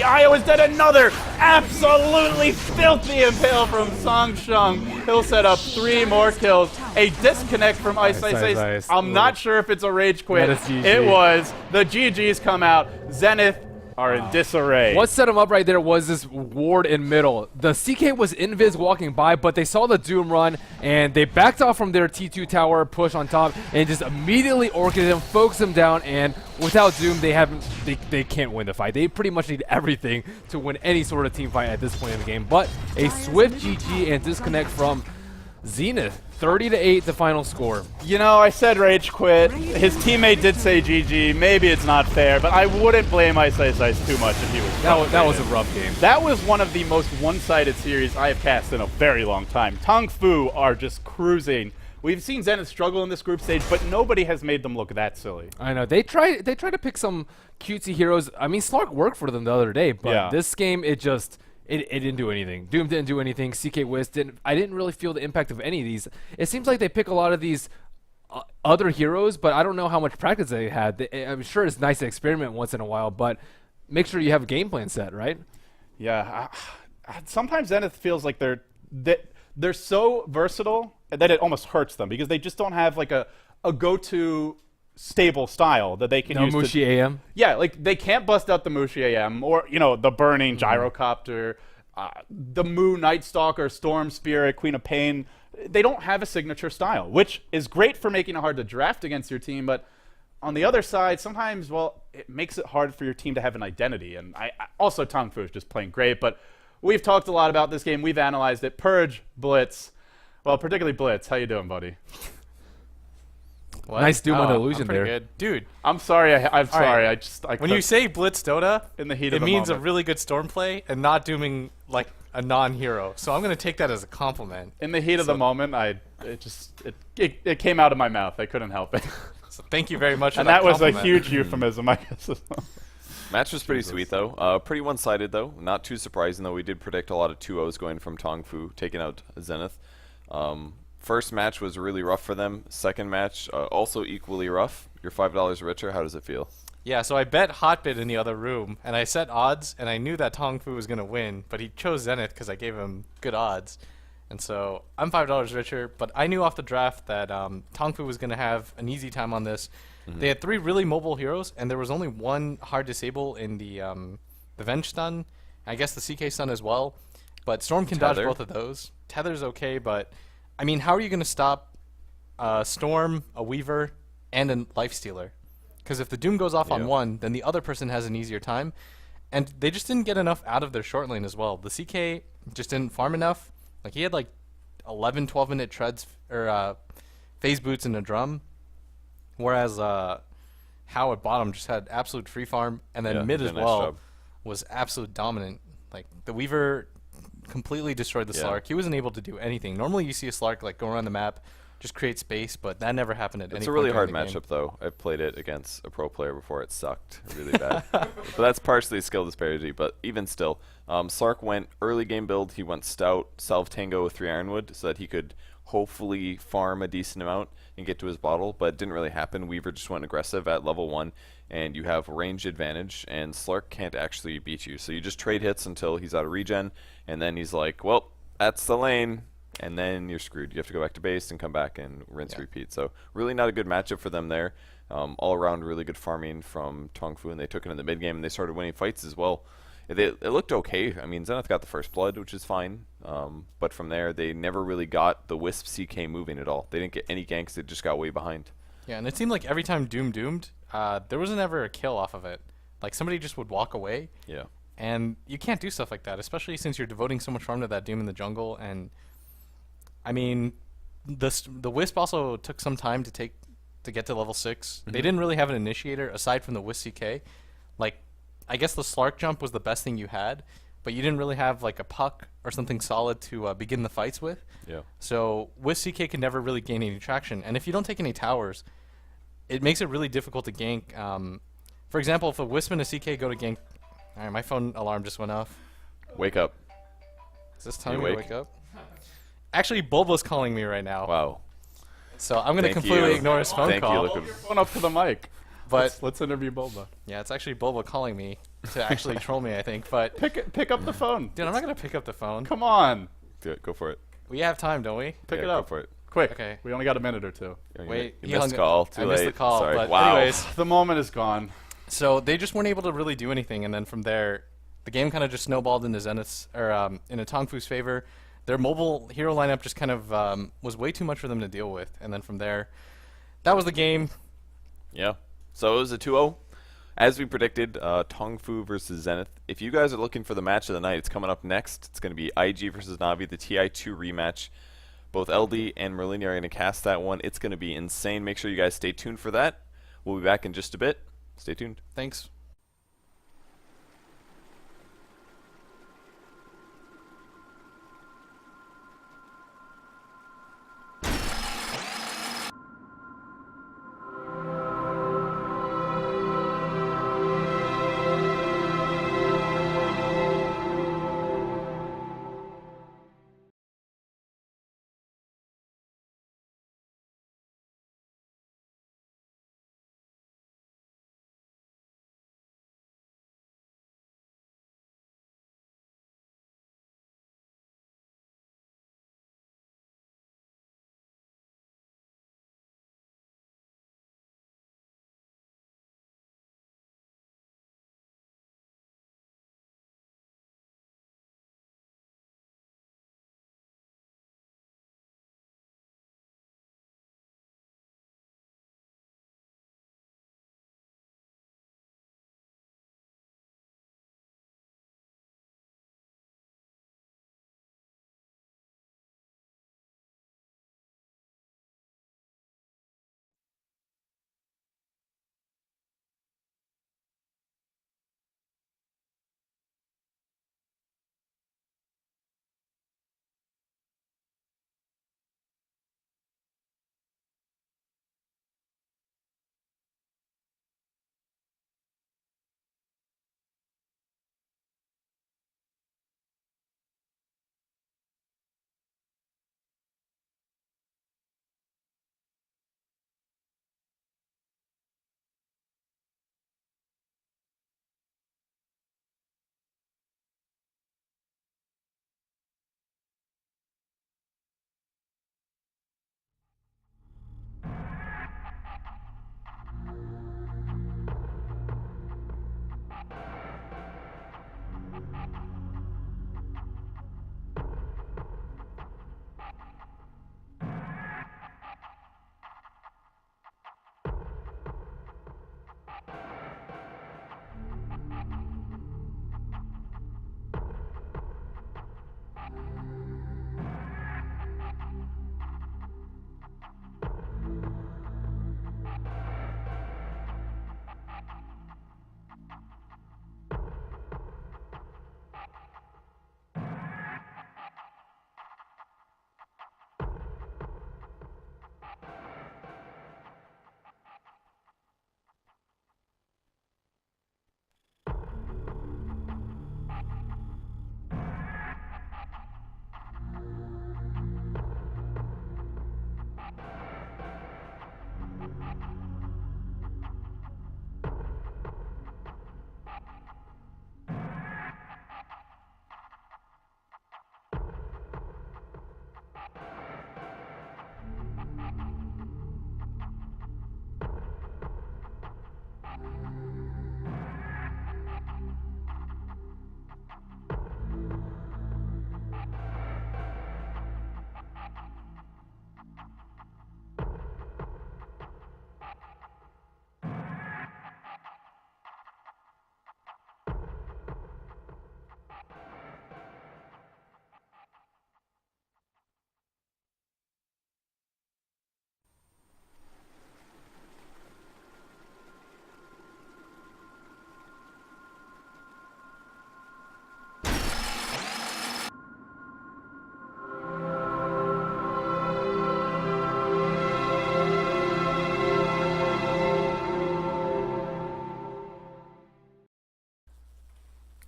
GG. Iowa's did another absolutely filthy impale from Song Shung. He'll set up 3 more kills. A disconnect from Ice. I'm not sure if it's a rage quit. It was. The GGs come out. Zenith are in disarray. What set him up right there was this ward in middle. The CK was invis walking by, but they saw the Doom run, and they backed off from their T2 tower push on top, and just immediately orchestrated him, focused him down, and without Doom, they can't win the fight. They pretty much need everything to win any sort of team fight at this point in the game. But a swift GG and disconnect from Zenith. 30-8 the final score. You know, I said rage quit. His teammate did say GG. Maybe it's not fair, but I wouldn't blame Ice too much if he was. That was a rough game. That was one of the most one-sided series I have cast in a very long time. Tongfu are just cruising. We've seen Zenith struggle in this group stage, but nobody has made them look that silly. I know. They try to pick some cutesy heroes. I mean, Slark worked for them the other day, but this game, it didn't do anything. Doom didn't do anything. CK Wiz didn't. I didn't really feel the impact of any of these. It seems like they pick a lot of these other heroes, but I don't know how much practice they had. I'm sure it's nice to experiment once in a while, but make sure you have a game plan set, right? Yeah. Sometimes Zenith feels like they're so versatile that it almost hurts them because they just don't have like a go-to stable style that they can use. No Mushi AM? Yeah, like they can't bust out the Mushi AM or, you know, the burning gyrocopter, the Mu Night Stalker, Storm Spirit, Queen of Pain. They don't have a signature style, which is great for making it hard to draft against your team, but on the other side, sometimes, well, it makes it hard for your team to have an identity. And also Tongfu is just playing great, but we've talked a lot about this game. We've analyzed it. Purge, Blitz. Well, particularly Blitz. How you doing, buddy? What? Nice Doom on illusion there. Good. Dude. I'm sorry. I'm sorry. Right. When you say Blitz Dota, in the heat of it the means moment. a really good storm play and not dooming like a non-hero. So I'm going to take that as a compliment. In the heat of the moment, it came out of my mouth. I couldn't help it. So thank you very much for and that was compliment. a huge euphemism, I guess. Match was pretty sweet, though. Pretty one-sided, though. Not too surprising, though. We did predict a lot of 2-0s going from Tongfu, taking out Zenith. First match was really rough for them. Second match, also equally rough. You're $5 richer. How does it feel? Yeah, so I bet Hotbit in the other room, and I set odds, and I knew that Tongfu was going to win, but he chose Zenith because I gave him good odds. And so I'm $5 richer, but I knew off the draft that Tongfu was going to have an easy time on this. They had 3 really mobile heroes, and there was only 1 hard disable in the Venge stun. I guess the CK stun as well. But Storm can dodge both of those. Tether's okay, but I mean, how are you going to stop Storm, a Weaver, and a Lifestealer? Because if the Doom goes off on one, then the other person has an easier time. And they just didn't get enough out of their short lane as well. The CK just didn't farm enough. Like, he had like 11, 12-minute treads or phase boots in a drum. Whereas How at bottom just had absolute free farm. And then mid as well was absolute dominant. Like, the Weaver completely destroyed the Slark. He wasn't able to do anything. Normally you see a Slark like go around the map, just create space, but that never happened at any point. It's a really hard matchup, though. I've played it against a pro player before. It sucked really bad. But that's partially skill disparity, but even still. Slark went early game build. He went Stout, Salve Tango with 3 Ironwood so that he could hopefully farm a decent amount and get to his bottle, but it didn't really happen. Weaver just went aggressive at level 1, and you have range advantage, and Slark can't actually beat you. So you just trade hits until he's out of regen, and then he's like, well, that's the lane. And then you're screwed. You have to go back to base and come back and rinse repeat. So really not a good matchup for them there. All around really good farming from Tongfu, and they took it in the mid game and they started winning fights as well. It looked okay. I mean, Zenith got the first blood, which is fine. But from there, they never really got the Wisp CK moving at all. They didn't get any ganks. They just got way behind. Yeah, and it seemed like every time Doom doomed, there wasn't ever a kill off of it. Like, somebody just would walk away. Yeah. And you can't do stuff like that, especially since you're devoting so much farm to that Doom in the jungle. And I mean, the Wisp also took some time to get to level 6. They didn't really have an initiator aside from the Wisp CK. Like, I guess the Slark jump was the best thing you had, but you didn't really have like a puck or something solid to begin the fights with. Yeah. So Wisp CK can never really gain any traction, and if you don't take any towers, it makes it really difficult to gank. For example, if a Wisp and a CK go to gank, all right, my phone alarm just went off. Wake up. Is this time to wake up? Actually, Bulba's calling me right now. Wow. So I'm going to completely ignore his phone call. Hold your phone up to the mic. But let's interview Bulba. Yeah, it's actually Bulba calling me. to actually troll me, I think. But Pick up the phone. dude, I'm not gonna pick up the phone. Come on. Do it. Go for it. We have time, don't we? Pick Yeah, it go up. for it. Quick. Okay. We only got a minute or two. Wait, you missed call. Too I late. missed the call. Sorry. But Wow. anyways, The moment is gone. so they just weren't able to really do anything, and then from there, the game kind of just snowballed into Zenith's or into Tongfu's favor. Their mobile hero lineup just kind of was way too much for them to deal with, and then from there, that was the game. Yeah. So it was a 2-0. As we predicted, Tongfu versus Zenith. If you guys are looking for the match of the night, it's coming up next. It's going to be IG versus Navi, the TI2 rematch. Both LD and Merlini are going to cast that one. It's going to be insane. Make sure you guys stay tuned for that. We'll be back in just a bit. Stay tuned. Thanks.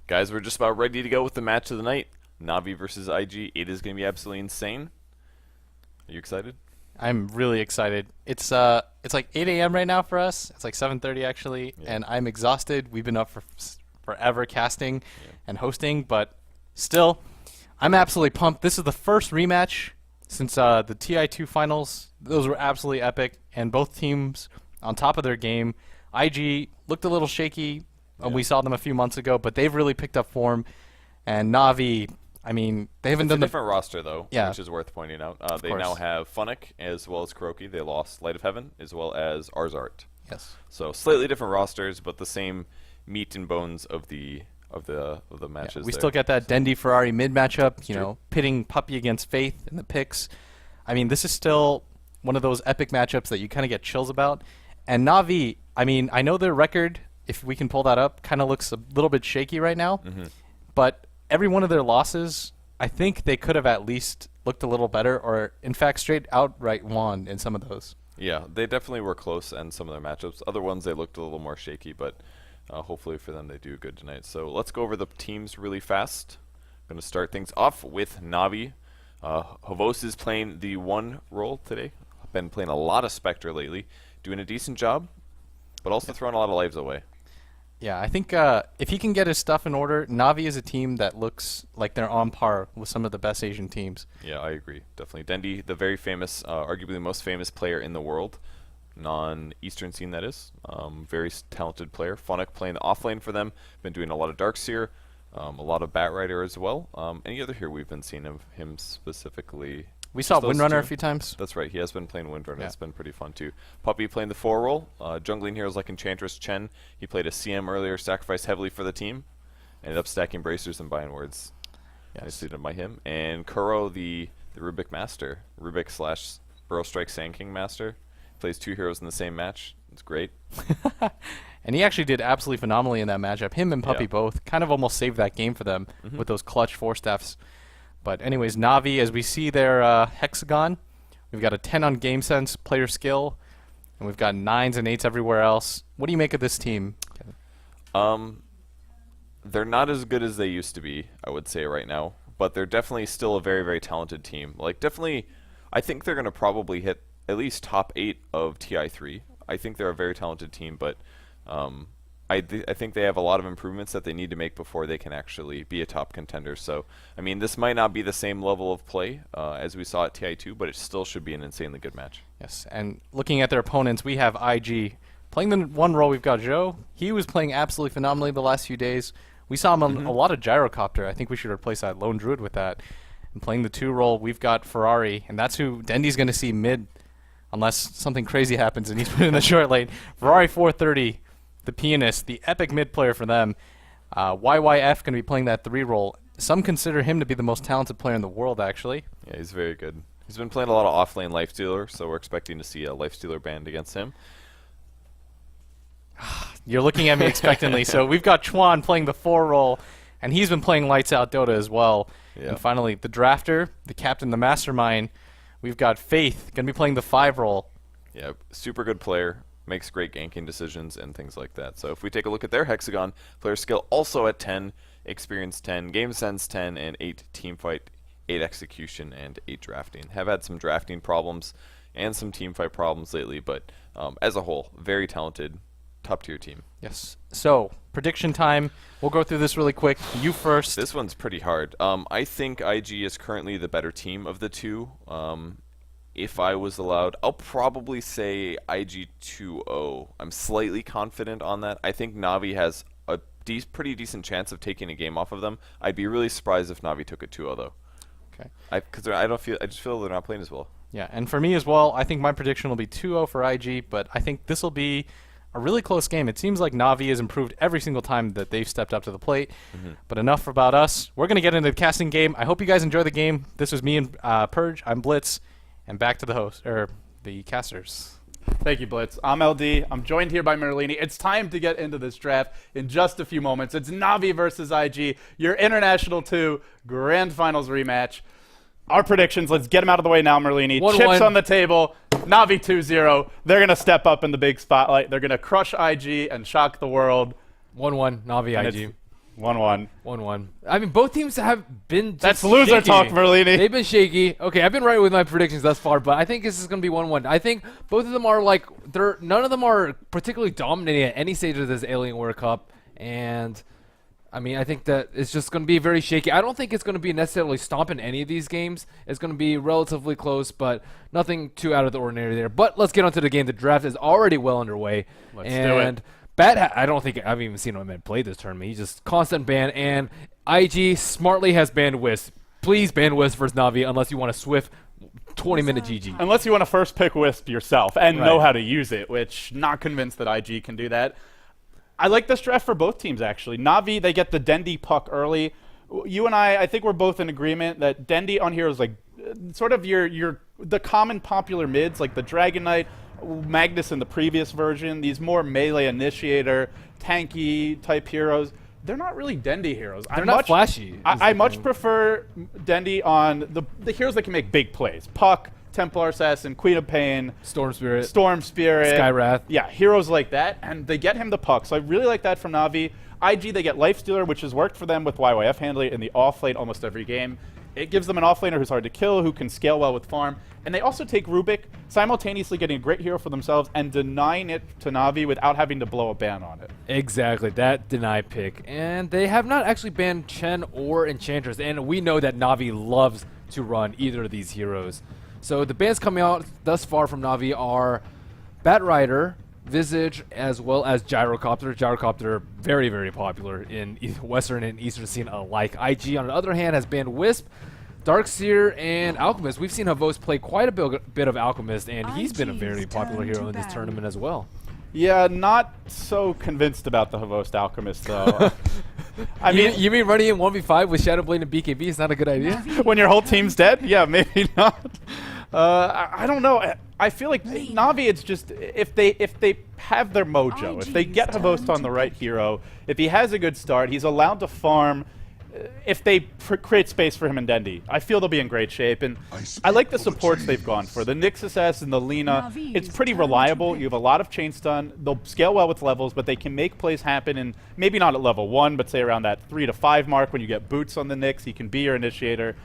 Guys, we're just about ready to go with the match of the night. Navi versus IG. It is going to be absolutely insane. Are you excited? I'm really excited. It's like 8 a.m. right now for us. It's like 7:30 actually, Yeah. and I'm exhausted. We've been up for forever casting and hosting, but still, I'm absolutely pumped. This is the first rematch since the TI2 finals. Those were absolutely epic, and both teams on top of their game. IG looked a little shaky when we saw them a few months ago, but they've really picked up form. And Na'Vi, I mean, they haven't done a different roster, though, Yeah. which is worth pointing out. They course. now have Funnick as well as Kuroki. They lost Light of Heaven as well as Arzart. Yes. So slightly different rosters, but the same meat and bones of the matches. We there. still get that Dendi Ferrari mid matchup, you True. know, pitting Puppy against Faith in the picks. I mean, this is still one of those epic matchups that you kind of get chills about. And Na'Vi, I mean, I know their record, if we can pull that up, kind of looks a little bit shaky right now. But every one of their losses, I think they could have at least looked a little better, or in fact straight outright won in some of those. Yeah, they definitely were close in some of their matchups. Other ones they looked a little more shaky, but hopefully for them they do good tonight. So let's go over the teams really fast. Going to start things off with Na'Vi. Havos is playing the 1 role today. Been playing a lot of Spectre lately, doing a decent job, but also throwing a lot of lives away. Yeah, I think if he can get his stuff in order, Na'Vi is a team that looks like they're on par with some of the best Asian teams. Yeah, I agree. Definitely. Dendi, the very famous, arguably the most famous player in the world, non-Eastern scene that is. Very talented player. Funnick playing the offlane for them. Been doing a lot of Darkseer, a lot of Batrider as well. Any other here we've been seeing of him specifically? We saw Just those Windrunner a two? few times. That's right. He has been playing Windrunner. Yeah. It's been pretty fun too. Puppy playing the 4 role. Jungling heroes like Enchantress Chen. He played a CM earlier, sacrificed heavily for the team. Ended up stacking bracers and buying wards. Yes. Nicely done by him. And Kuro, the Rubik Master. Rubik / Burrow Strike Sand King Master. Plays 2 heroes in the same match. It's great. And he actually did absolutely phenomenally in that matchup. Him and Puppy Yeah. both kind of almost saved that game for them with those clutch 4-staffs. But anyways, Na'Vi, as we see their hexagon, we've got a 10 on game sense, player skill, and we've got 9s and 8s everywhere else. What do you make of this team, Kevin? They're not as good as they used to be, I would say right now, but they're definitely still a very, very talented team. Like, definitely, I think they're going to probably hit at least top 8 of TI3. I think they're a very talented team, but I think they have a lot of improvements that they need to make before they can actually be a top contender. So, I mean, this might not be the same level of play as we saw at TI2, but it still should be an insanely good match. Yes, and looking at their opponents, we have IG. Playing the 1 role, we've got Joe. He was playing absolutely phenomenally the last few days. We saw him on a lot of Gyrocopter. I think we should replace that Lone Druid with that. And playing the 2 role, we've got Ferrari, and that's who Dendi's going to see mid, unless something crazy happens and he's put in the short lane. Ferrari 430, the pianist, the epic mid player for them. YYF going to be playing that 3 role. Some consider him to be the most talented player in the world, actually. Yeah, he's very good. He's been playing a lot of off-lane Lifestealer, so we're expecting to see a Lifestealer banned against him. You're looking at me expectantly. So we've got Chuan playing the 4 role, and he's been playing Lights Out Dota as well. Yeah. And finally, the drafter, the captain, the mastermind, we've got Faith going to be playing the 5 role. Yeah, super good player. Makes great ganking decisions and things like that. So if we take a look at their hexagon, player skill also at 10, experience 10, game sense 10, and 8 team fight, 8 execution, and 8 drafting. Have had some drafting problems and some team fight problems lately, but as a whole, very talented, top tier team. Yes. So, prediction time. We'll go through this really quick. You first. This one's pretty hard. I think IG is currently the better team of the two. If I was allowed, I'll probably say IG 2-0. I'm slightly confident on that. I think Na'Vi has a pretty decent chance of taking a game off of them. I'd be really surprised if Na'Vi took it 2-0 though. Okay. Because I just feel they're not playing as well. Yeah, and for me as well, I think my prediction will be 2-0 for IG, but I think this will be a really close game. It seems like Na'Vi has improved every single time that they've stepped up to the plate. But enough about us. We're going to get into the casting game. I hope you guys enjoy the game. This was me and Purge. I'm Blitz. And back to the host, or the casters. Thank you, Blitz. I'm LD. I'm joined here by Merlini. It's time to get into this draft in just a few moments. It's Na'Vi versus IG, your International 2 Grand Finals rematch. Our predictions, let's get them out of the way now, Merlini. 1-1. Chips on the table, Na'Vi 2-0. They're going to step up in the big spotlight. They're going to crush IG and shock the world. 1-1, Na'Vi And IG. it's 1-1. 1-1. I mean, both teams have been just That's loser shaky. talk, Merlini. They've been shaky. Okay, I've been right with my predictions thus far, but I think this is going to be 1-1. I think both of them are none of them are particularly dominating at any stage of this Alienware Cup, and I mean, I think that it's just going to be very shaky. I don't think it's going to be necessarily stomping any of these games. It's going to be relatively close, but nothing too out of the ordinary there. But let's get on to the game. The draft is already well underway. Let's do it. Bat, I don't think I've even seen him play this tournament. He's just constant ban, and IG smartly has banned Wisp. Please ban Wisp versus Na'Vi unless you want a swift 20-minute GG. Unless you want to first pick Wisp yourself and know how to use it, which not convinced that IG can do that. I like this draft for both teams, actually. Na'Vi, they get the Dendi puck early. You and I think we're both in agreement that Dendi on here is like sort of the common popular mids, like the Dragon Knight, Magnus in the previous version, these more melee initiator, tanky type heroes. They're not really Dendi heroes. They're not flashy. I much prefer Dendi on the heroes that can make big plays. Puck, Templar Assassin, Queen of Pain, Storm Spirit, Skywrath. Yeah, heroes like that, and they get him the puck. So I really like that from Na'Vi. IG, they get Lifestealer, which has worked for them with YYF handling in the off-lane almost every game. It gives them an off-laner who's hard to kill, who can scale well with farm. And they also take Rubik, simultaneously getting a great hero for themselves and denying it to Na'Vi without having to blow a ban on it. Exactly, that deny pick. And they have not actually banned Chen or Enchantress, and we know that Na'Vi loves to run either of these heroes. So the bans coming out thus far from Na'Vi are Batrider, Visage, as well as Gyrocopter. Gyrocopter, very, very popular in Western and Eastern scene alike. IG, on the other hand, has banned Wisp, Darkseer, and Alchemist. We've seen Havos play quite a bit of Alchemist, and he's been a very popular hero in this tournament as well. Yeah, not so convinced about the Havost Alchemist, though. I mean, you mean running in 1v5 with Shadowblade and BKB is not a good idea? When your whole team's dead? Yeah, maybe not. I don't know. I feel like Na'Vi, it's just if they have their mojo, if they get Havost on the right hero, if he has a good start, he's allowed to farm. If they create space for him and Dendi, I feel they'll be in great shape. And I like the supports they've gone for. The Nixus and the Lina, it's pretty reliable. You have a lot of chain stun. They'll scale well with levels, but they can make plays happen. And maybe not at level 1, but say around that 3 to 5 mark when you get boots on the Nix, he can be your initiator.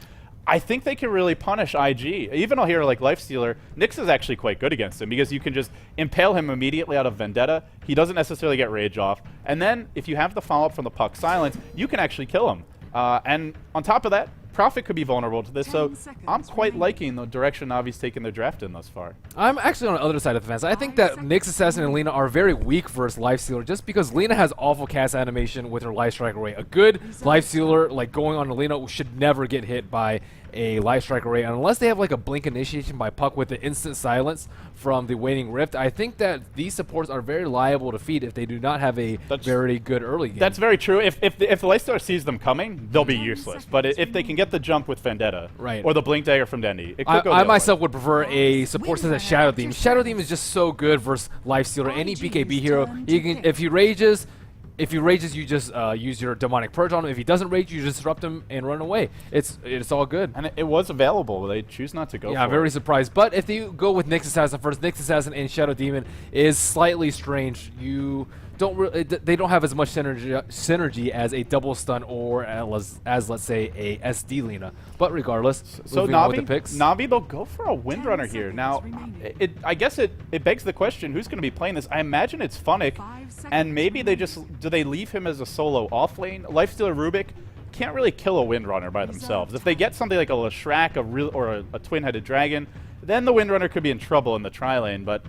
I think they can really punish IG. Even a hero like Lifestealer, Nyx is actually quite good against him because you can just impale him immediately out of Vendetta. He doesn't necessarily get Rage off. And then if you have the follow-up from the Puck Silence, you can actually kill him. And on top of that, Prophet could be vulnerable to this, so I'm quite liking the direction Navi's taken their draft in thus far. I'm actually on the other side of the fence. I think that Nyx Assassin and Lina are very weak versus Lifestealer just because Lina has awful cast animation with her Life Strike Array. A good Lifestealer, like going on to Lina, should never get hit by a Life Strike Array unless they have like a Blink Initiation by Puck with the instant silence from the Waning Rift. I think that these supports are very liable to feed if they do not have a very good early game. That's very true. If the Lifestealer sees them coming, they'll be useless. But if they can get the jump with Vendetta, or the Blink Dagger from Dendi, it could go I myself would prefer a support such as Shadow Theme. Shadow Theme is just so good versus Lifestealer. Any BKB hero, you can, if he rages, you just use your Demonic Purge on him. If he doesn't rage, you disrupt him and run away. It's all good. And it was available. They choose not to go for it. Yeah, I'm very surprised. But if you go with Nyx Assassin first, Nyx Assassin and Shadow Demon is slightly strange. You don't they don't have as much synergy as a double stun or as let's say a SD Lina. But regardless, so Na'Vi, they'll go for a Windrunner here. Now, I guess it begs the question: who's going to be playing this? I imagine it's Funnick, and maybe do they leave him as a solo off lane? Lifestealer Rubik can't really kill a Windrunner by themselves. If they get something like a Leshrac or a twin-headed dragon, then the Windrunner could be in trouble in the tri-lane. But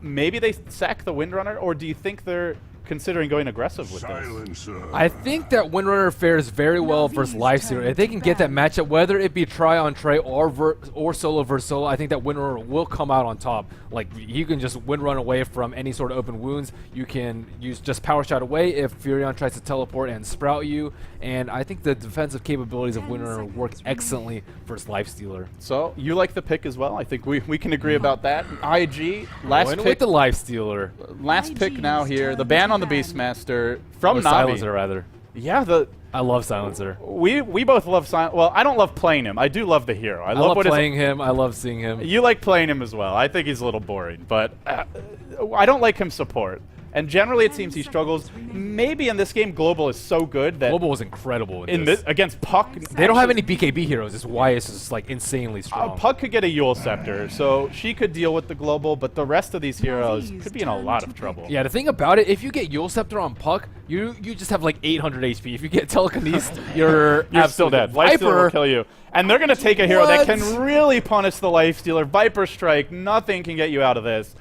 maybe they sack the Windrunner, or do you think they're considering going aggressive with this? I think that Windrunner fares very well versus Lifestealer. If they can get that matchup, whether it be try on tray or solo versus solo, I think that Windrunner will come out on top. Like, you can just Windrun away from any sort of open wounds. You can use just Power Shot away if Furion tries to teleport and sprout you. And I think the defensive capabilities of Windrunner work excellently versus Lifestealer. So, you like the pick as well? I think we can agree about that. IG, last pick. With the Lifestealer. Last pick now here. The ban on the Beastmaster from Na'Vi. Silencer, rather. Yeah, I love Silencer. We both love Silencer. Well, I don't love playing him. I do love the hero. I love playing him. I love seeing him. You like playing him as well. I think he's a little boring, but I don't like him support. And generally, it seems he struggles. Maybe in this game, Global is so good that Global was incredible in this. Against Puck. They don't have any BKB heroes. This YS is like insanely strong. Puck could get a Yule Scepter, so she could deal with the Global, but the rest of these heroes could be in a lot of trouble. Yeah, the thing about it, if you get Yule Scepter on Puck, you just have like 800 HP. If you get Telekinesis, you're still dead. Lifestealer will kill you. And they're going to take a hero that can really punish the Lifestealer. Viper Strike, nothing can get you out of this.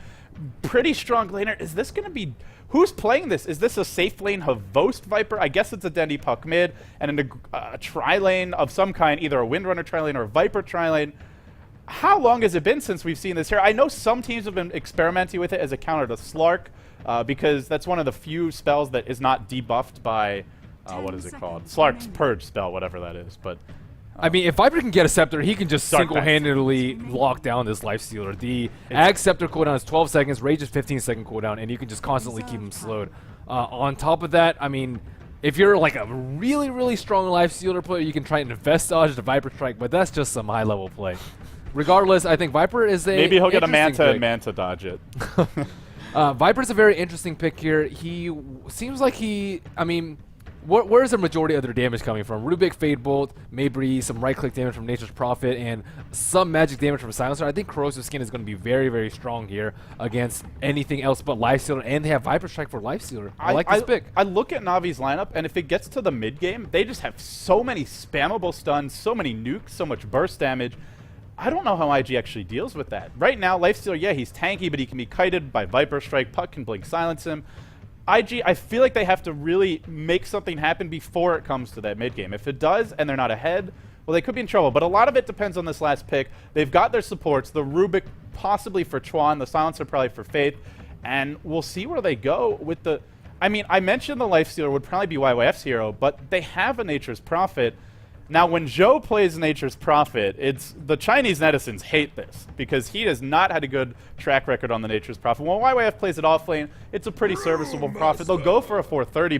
Pretty strong laner. Is this going to be... Who's playing this? Is this a safe lane Havost Viper? I guess it's a Dendy Puck mid, and a tri-lane of some kind, either a Windrunner tri-lane or a Viper tri-lane. How long has it been since we've seen this here? I know some teams have been experimenting with it as a counter to Slark, because that's one of the few spells that is not debuffed by, what is it called? Slark's Purge spell, whatever that is. But I mean, if Viper can get a Scepter, he can just single-handedly lock down this Lifestealer. The Ag Scepter cooldown is 12 seconds, Rage is 15-second cooldown, and you can just constantly keep him slowed. On top of that, I mean, if you're like a really, really strong Lifestealer player, you can try and Invest Dodge the Viper Strike, but that's just some high-level play. Regardless, I think Viper is a maybe he'll get a Manta pick. and Manta dodge it. Viper's a very interesting pick here. He seems like I mean... Where's the majority of their damage coming from? Rubik, Fade Bolt, maybe some right-click damage from Nature's Prophet, and some magic damage from Silencer. I think Corrosive Skin is going to be very, very strong here against anything else but Lifestealer, and they have Viper Strike for Lifestealer. I like this pick. I look at Navi's lineup, and if it gets to the mid-game, they just have so many spammable stuns, so many nukes, so much burst damage. I don't know how IG actually deals with that. Right now, Lifestealer, yeah, he's tanky, but he can be kited by Viper Strike. Puck can blink silence him. IG, I feel like they have to really make something happen before it comes to that mid-game. If it does and they're not ahead, well, they could be in trouble. But a lot of it depends on this last pick. They've got their supports, the Rubik possibly for Chuan, the Silencer probably for Faith, and we'll see where they go with the... I mean, I mentioned the Lifestealer would probably be YYF's hero, but they have a Nature's Prophet. Now, when Zhou plays Nature's Prophet, the Chinese netizens hate this because he has not had a good track record on the Nature's Prophet. When YYF plays it off lane, it's a pretty serviceable Prophet. They'll go for a 430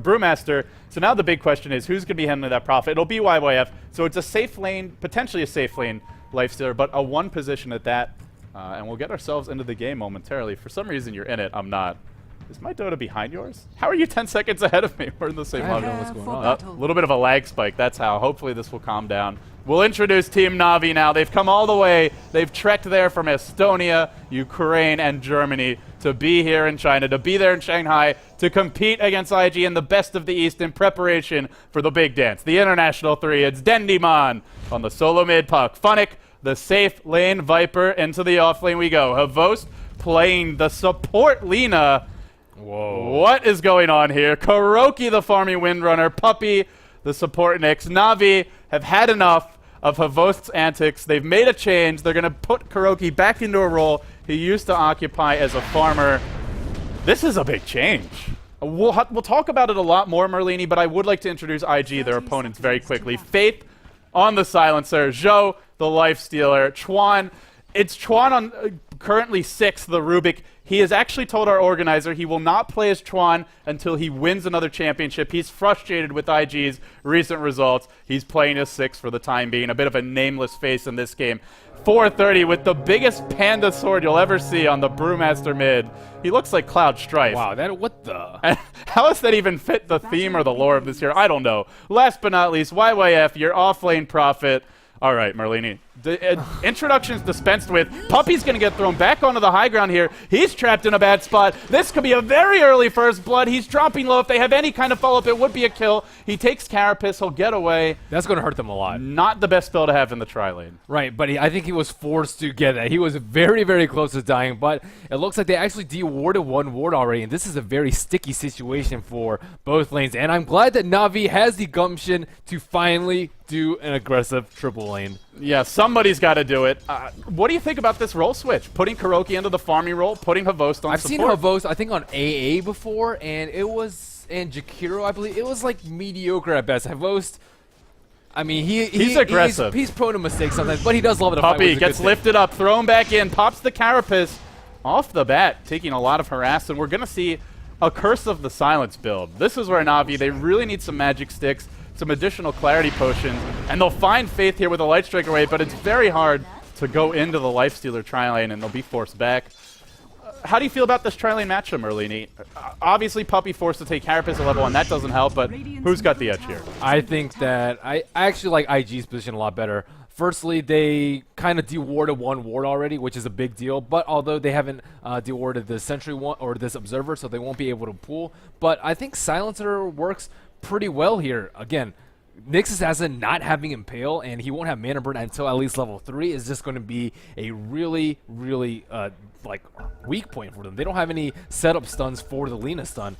Brewmaster. So now the big question is, who's going to be handling that Prophet? It'll be YYF. So it's a safe lane, potentially a safe lane Lifestealer, but a one position at that. And we'll get ourselves into the game momentarily. For some reason, you're in it. I'm not. Is my Dota behind yours? How are you 10 seconds ahead of me? We're in the same lobby. I don't know what's going on. A little bit of a lag spike. That's how. Hopefully this will calm down. We'll introduce Team Navi now. They've come all the way. They've trekked there from Estonia, Ukraine, and Germany to be here in China, to be there in Shanghai, to compete against IG in the best of the East in preparation for the big dance. The International 3. It's Dendyman on the solo mid Puck. Funnick, the safe lane Viper. Into the off lane we go. Havost playing the support Lina. Whoa. What is going on here? Kuroki, the farming Windrunner. Puppy, the support Nyx. Navi have had enough of Havost's antics. They've made a change. They're going to put Kuroki back into a role he used to occupy as a farmer. This is a big change. We'll talk about it a lot more, Merlini, but I would like to introduce IG, their opponents, very quickly. Faith on the Silencer. Zhou, the Lifestealer. Chuan. It's Chuan on currently 6th, the Rubik. He has actually told our organizer he will not play as Chuan until he wins another championship. He's frustrated with IG's recent results. He's playing as 6 for the time being. A bit of a nameless face in this game. 430 with the biggest panda sword you'll ever see on the Brewmaster mid. He looks like Cloud Strife. Wow, what the? How does that even fit the theme or the lore of this year? I don't know. Last but not least, YYF, your off-lane Prophet. All right, Merlini. Introductions dispensed with. Puppy's going to get thrown back onto the high ground here. He's trapped in a bad spot. This could be a very early first blood. He's dropping low. If they have any kind of follow-up, it would be a kill. He takes Carapace. He'll get away. That's going to hurt them a lot. Not the best spell to have in the tri-lane. Right, but I think he was forced to get that. He was very, very close to dying, but it looks like they actually de-warded one ward already, and this is a very sticky situation for both lanes. And I'm glad that Navi has the gumption to finally do an aggressive triple lane. Yeah, somebody's got to do it. What do you think about this role switch? Putting Kuroki into the farming role, putting Havost on I've support. seen Havost, I think, on AA before, and it was, and Jakiro, I believe, it was like mediocre at best. Havost, I mean, he's aggressive. He's prone to mistakes sometimes, but he does love it. Puppy gets lifted up, thrown back in, pops the Carapace off the bat, taking a lot of harass, and we're going to see a Curse of the Silence build. This is where Navi, they really need some magic sticks, some additional clarity potions, and they'll find Faith here with a Light Strike away, but it's very hard to go into the Lifestealer tri-lane, and they'll be forced back. How do you feel about this tri-lane matchup, Merlini? Obviously, Puppey forced to take Carapace at level 1. That doesn't help, but who's got the edge here? I think that I actually like IG's position a lot better. Firstly, they kind of dewarded one ward already, which is a big deal. But although they haven't dewarded the Sentry one or this Observer, so they won't be able to pull. But I think Silencer works pretty well here. Again, Nix's Assassin not having Impale, and he won't have Mana Burn until at least level 3 is just going to be a really, really like weak point for them. They don't have any setup stuns for the Lina stun.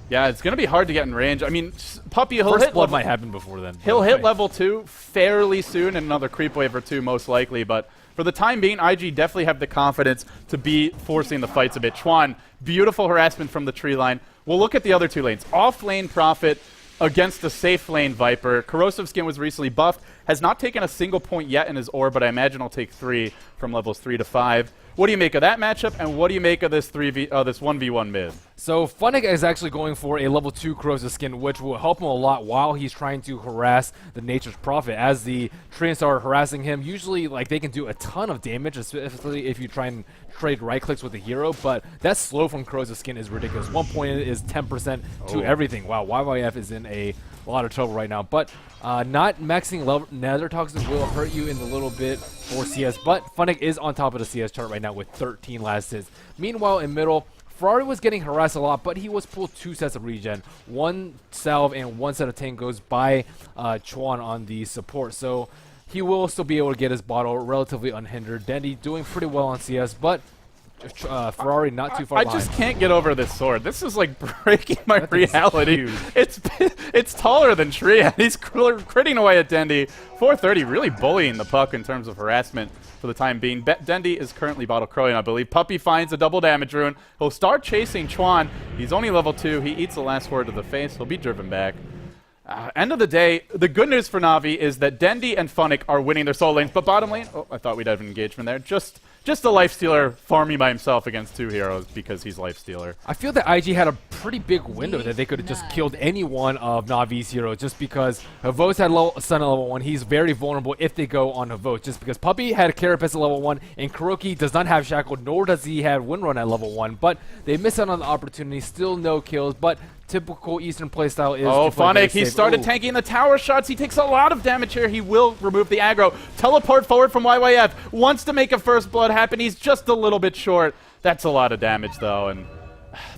Yeah, it's going to be hard to get in range. I mean, Puppey, he'll First hit blood might happen before then. He'll hit level 2 fairly soon, and another creep wave or 2 most likely, but for the time being, IG definitely have the confidence to be forcing the fights a bit. Chuan, beautiful harassment from the tree line. We'll look at the other 2 lanes. Off lane Prophet against the safe lane Viper. Corrosive Skin was recently buffed, has not taken a single point yet in his orb, but I imagine he'll take 3 from levels 3 to 5. What do you make of that matchup, and what do you make of this 1v1 mid? So Funnick is actually going for a level 2 Corrosive Skin, which will help him a lot while he's trying to harass the Nature's Prophet. As the Treants are harassing him, usually like they can do a ton of damage, especially if you try and trade right clicks with the hero, but that slow from Corrosive Skin is ridiculous. 1 point is 10% to everything. Wow, YYF is in a lot of trouble right now, but not maxing Nether Toxins will hurt you in a little bit for CS, but Funnick is on top of the CS chart right now with 13 last hits. Meanwhile, in middle, Ferrari was getting harassed a lot, but he was pulled 2 sets of regen. 1 salve and 1 set of tangos by Chuan on the support, so he will still be able to get his bottle relatively unhindered. Dendy doing pretty well on CS, but Ferrari not too far I behind. just can't get over this sword. This is like breaking my reality. It's taller than Shriya. He's critting away at Dendy. 430 really bullying the puck in terms of harassment for the time being. Dendy is currently bottle crowing, I believe. Puppey finds a double damage rune. He'll start chasing Chuan. He's only level 2. He eats the last word to the face. He'll be driven back. End of the day, the good news for Na'Vi is that Dendy and Funnick are winning their solo lanes, but bottom lane, oh, I thought we'd have an engagement there. Just a lifestealer farming by himself against 2 heroes because he's lifestealer. I feel that IG had a pretty big window that they could have just killed any one of Na'Vi's heroes just because Havos had stun at level 1. He's very vulnerable if they go on Havos just because Puppey had a Carapace at level 1 and Kuroki does not have Shackle, nor does he have Windrun at level 1, but they miss out on the opportunity. Still no kills, but typical Eastern playstyle is... Oh, Funnick, he started tanking the tower shots. He takes a lot of damage here. He will remove the aggro. Teleport forward from YYF. Wants to make a first blood happen. He's just a little bit short. That's a lot of damage, though, and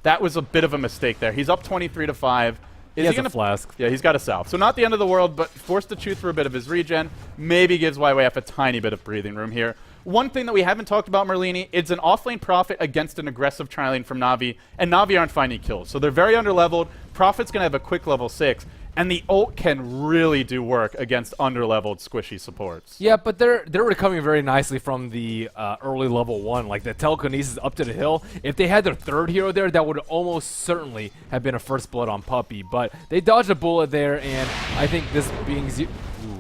that was a bit of a mistake there. He's up 23 to 5. He has a flask. Yeah, he's got a salve. So not the end of the world, but forced to chew through a bit of his regen. Maybe gives YYF a tiny bit of breathing room here. One thing that we haven't talked about, Merlini, it's an offlane Prophet against an aggressive tri-lane from Na'Vi, and Na'Vi aren't finding kills. So they're very underleveled. Prophet's going to have a quick level 6, and the ult can really do work against underleveled squishy supports. Yeah, but they're recovering very nicely from the early level 1, like the telekinesis up to the hill. If they had their 3rd hero there, that would almost certainly have been a first blood on Puppey, but they dodged a bullet there, and I think this being...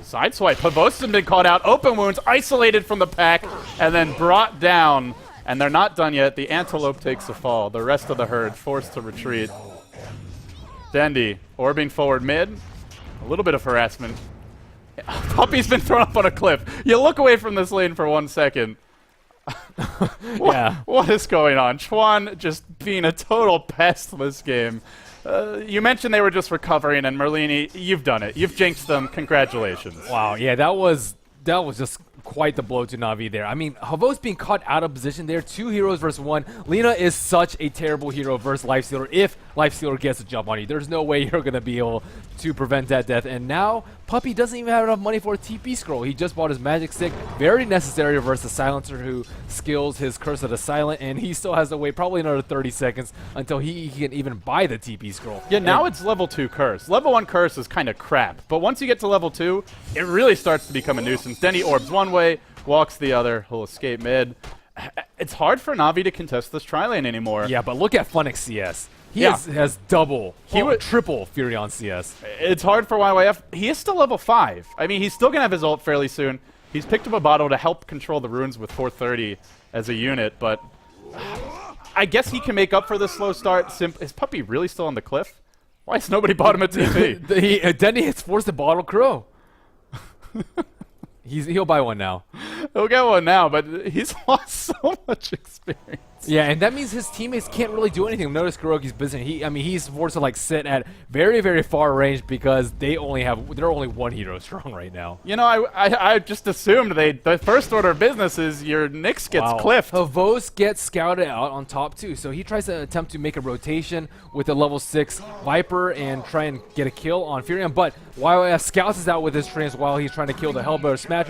Sideswipe. Pavosten been caught out. Open wounds, isolated from the pack, and then brought down. And they're not done yet. The antelope takes a fall. The rest of the herd forced to retreat. Dendy, orbing forward mid. A little bit of harassment. Puppey's been thrown up on a cliff. You look away from this lane for 1 second. What is going on? Chuan just being a total pest this game. You mentioned they were just recovering, and Merlini, you've done it. You've jinxed them. Congratulations. Wow, yeah, that was just quite the blow to Na'Vi there. I mean, Havos being caught out of position there. 2 heroes versus 1. Lina is such a terrible hero versus Lifestealer. If Lifestealer gets a jump on you, there's no way you're going to be able to prevent that death. And now, Puppey doesn't even have enough money for a TP scroll. He just bought his magic stick. Very necessary versus the Silencer who skills his Curse of the Silent, and he still has to wait probably another 30 seconds until he can even buy the TP scroll. Yeah, now it's level 2 Curse. Level 1 Curse is kind of crap, but once you get to level 2, it really starts to become a nuisance. Denny orbs one way, walks the other, he'll escape mid. It's hard for Na'Vi to contest this tri-lane anymore. Yeah, but look at Funnick CS. He has double, triple Fury on CS. It's hard for YYF. He is still level 5. I mean, he's still going to have his ult fairly soon. He's picked up a bottle to help control the runes with 430 as a unit, but I guess he can make up for the slow start. Is Puppey really still on the cliff? Why has nobody bought him a TP? Denny has forced the bottle crow. He'll buy one now. He'll get one now, but he's lost so much experience. Yeah, and that means his teammates can't really do anything. Notice Kuroki's business. I mean, he's forced to like sit at very, very far range because they're only one hero strong right now. You know, I just assumed the first order of business is your Nyx gets cliffed. Havos gets scouted out on top too, so he tries to attempt to make a rotation with a level 6 Viper and try and get a kill on Furion. But while Scouts is out with his trains while he's trying to kill the Hellbearer Smasher.